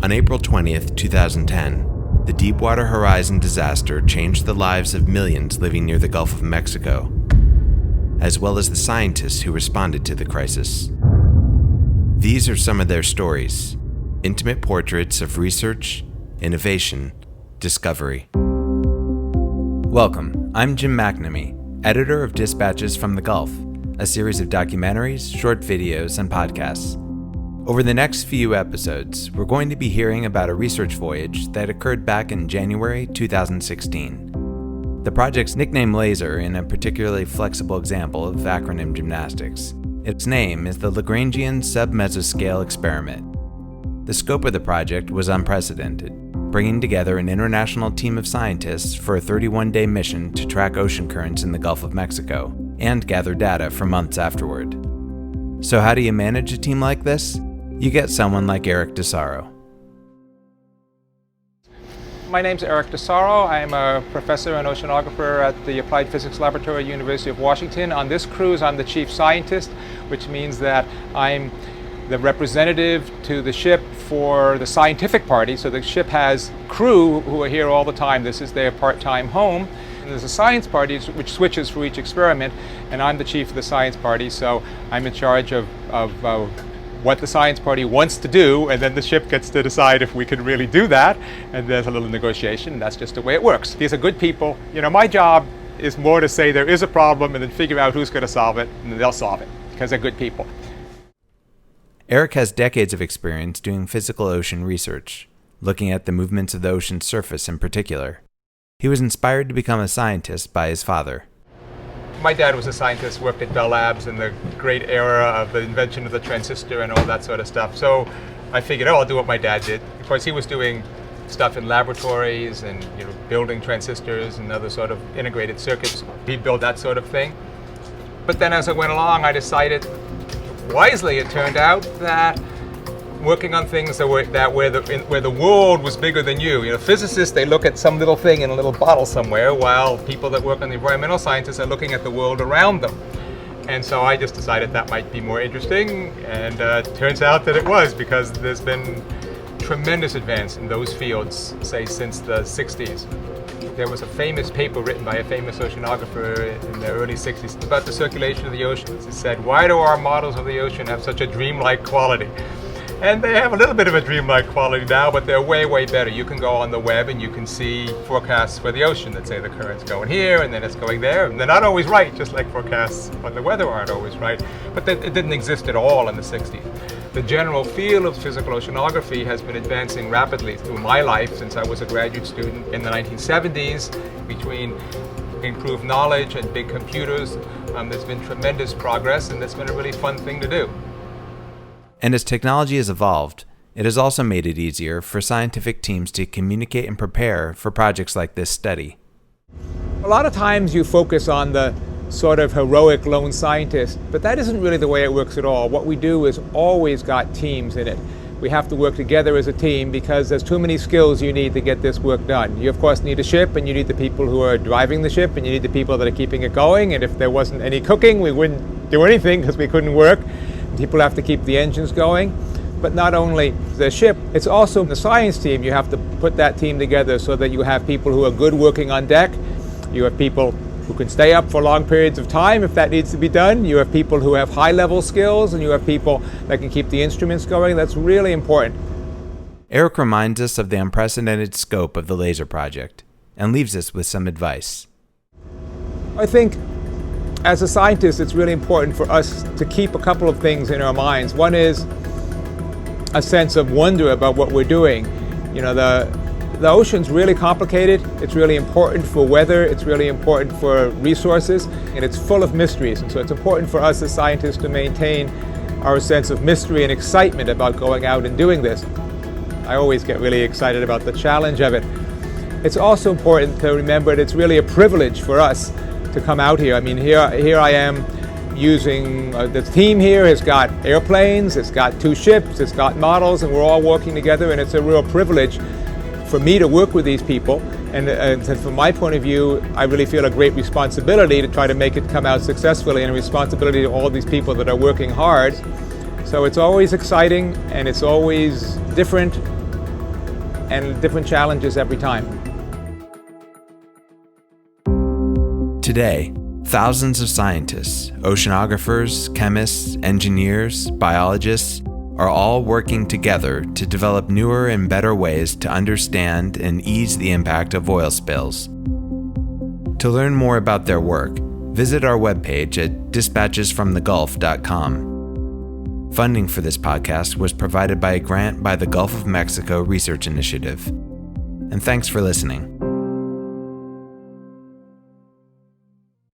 On April 20th, 2010, the Deepwater Horizon disaster changed the lives of millions living near the Gulf of Mexico, as well as the scientists who responded to the crisis. These are some of their stories, intimate portraits of research, innovation, discovery. Welcome, I'm Jim McNamee, editor of Dispatches from the Gulf, a series of documentaries, short videos, and podcasts. Over the next few episodes, we're going to be hearing about a research voyage that occurred back in January 2016. The project's nicknamed Laser in a particularly flexible example of acronym gymnastics. Its name is the Lagrangian Submesoscale Experiment. The scope of the project was unprecedented, bringing together an international team of scientists for a 31-day mission to track ocean currents in the Gulf of Mexico and gather data for months afterward. So how do you manage a team like this? You get someone like DAsaro. My name's DAsaro. I'm a professor and oceanographer at the Applied Physics Laboratory at the University of Washington. On this cruise, I'm the chief scientist, which means that I'm the representative to the ship for the scientific party. So the ship has crew who are here all the time. This is their part-time home. And there's a science party which switches for each experiment, and I'm the chief of the science party, so I'm in charge of what the science party wants to do, and then the ship gets to decide if we can really do that, and there's a little negotiation, and that's just the way it works. These are good people. You know, my job is more to say there is a problem and then figure out who's going to solve it, and then they'll solve it, because they're good people. Eric has decades of experience doing physical ocean research, looking at the movements of the ocean's surface in particular. He was inspired to become a scientist by his father. My dad was a scientist, worked at Bell Labs in the great era of the invention of the transistor and all that sort of stuff. So I figured, I'll do what my dad did. Of course, he was doing stuff in laboratories and building transistors and other sort of integrated circuits. He'd build that sort of thing. But then as I went along, I decided, wisely it turned out, that working on things where the world was bigger than you. Physicists, they look at some little thing in a little bottle somewhere, while people that work on the environmental scientists are looking at the world around them. And so I just decided that might be more interesting, and it turns out that it was, because there's been tremendous advance in those fields, say, since the 60s. There was a famous paper written by a famous oceanographer in the early 60s about the circulation of the oceans. It said, why do our models of the ocean have such a dreamlike quality? And they have a little bit of a dreamlike quality now, but they're way, way better. You can go on the web and you can see forecasts for the ocean that say the current's going here and then it's going there. And they're not always right, just like forecasts on the weather aren't always right. But it didn't exist at all in the 60s. The general field of physical oceanography has been advancing rapidly through my life since I was a graduate student in the 1970s. Between improved knowledge and big computers, there's been tremendous progress, and it's been a really fun thing to do. And as technology has evolved, it has also made it easier for scientific teams to communicate and prepare for projects like this study. A lot of times you focus on the sort of heroic lone scientist, but that isn't really the way it works at all. What we do is always got teams in it. We have to work together as a team because there's too many skills you need to get this work done. You of course need a ship, and you need the people who are driving the ship, and you need the people that are keeping it going, and if there wasn't any cooking, we wouldn't do anything because we couldn't work. People have to keep the engines going. But not only the ship, it's also the science team. You have to put that team together so that you have people who are good working on deck. You have people who can stay up for long periods of time if that needs to be done. You have people who have high-level skills, and you have people that can keep the instruments going. That's really important. Eric reminds us of the unprecedented scope of the Laser project and leaves us with some advice. I think as a scientist, it's really important for us to keep a couple of things in our minds. One is a sense of wonder about what we're doing. The ocean's really complicated. It's really important for weather. It's really important for resources, and it's full of mysteries. And so it's important for us as scientists to maintain our sense of mystery and excitement about going out and doing this. I always get really excited about the challenge of it. It's also important to remember that it's really a privilege for us to come out here. I mean, here I am using, the team here has got airplanes, it's got 2 ships, it's got models, and we're all working together, and it's a real privilege for me to work with these people. And from my point of view, I really feel a great responsibility to try to make it come out successfully, and a responsibility to all these people that are working hard. So it's always exciting, and it's always different, and different challenges every time. Today, thousands of scientists, oceanographers, chemists, engineers, biologists are all working together to develop newer and better ways to understand and ease the impact of oil spills. To learn more about their work, visit our webpage at dispatchesfromthegulf.com. Funding for this podcast was provided by a grant by the Gulf of Mexico Research Initiative. And thanks for listening.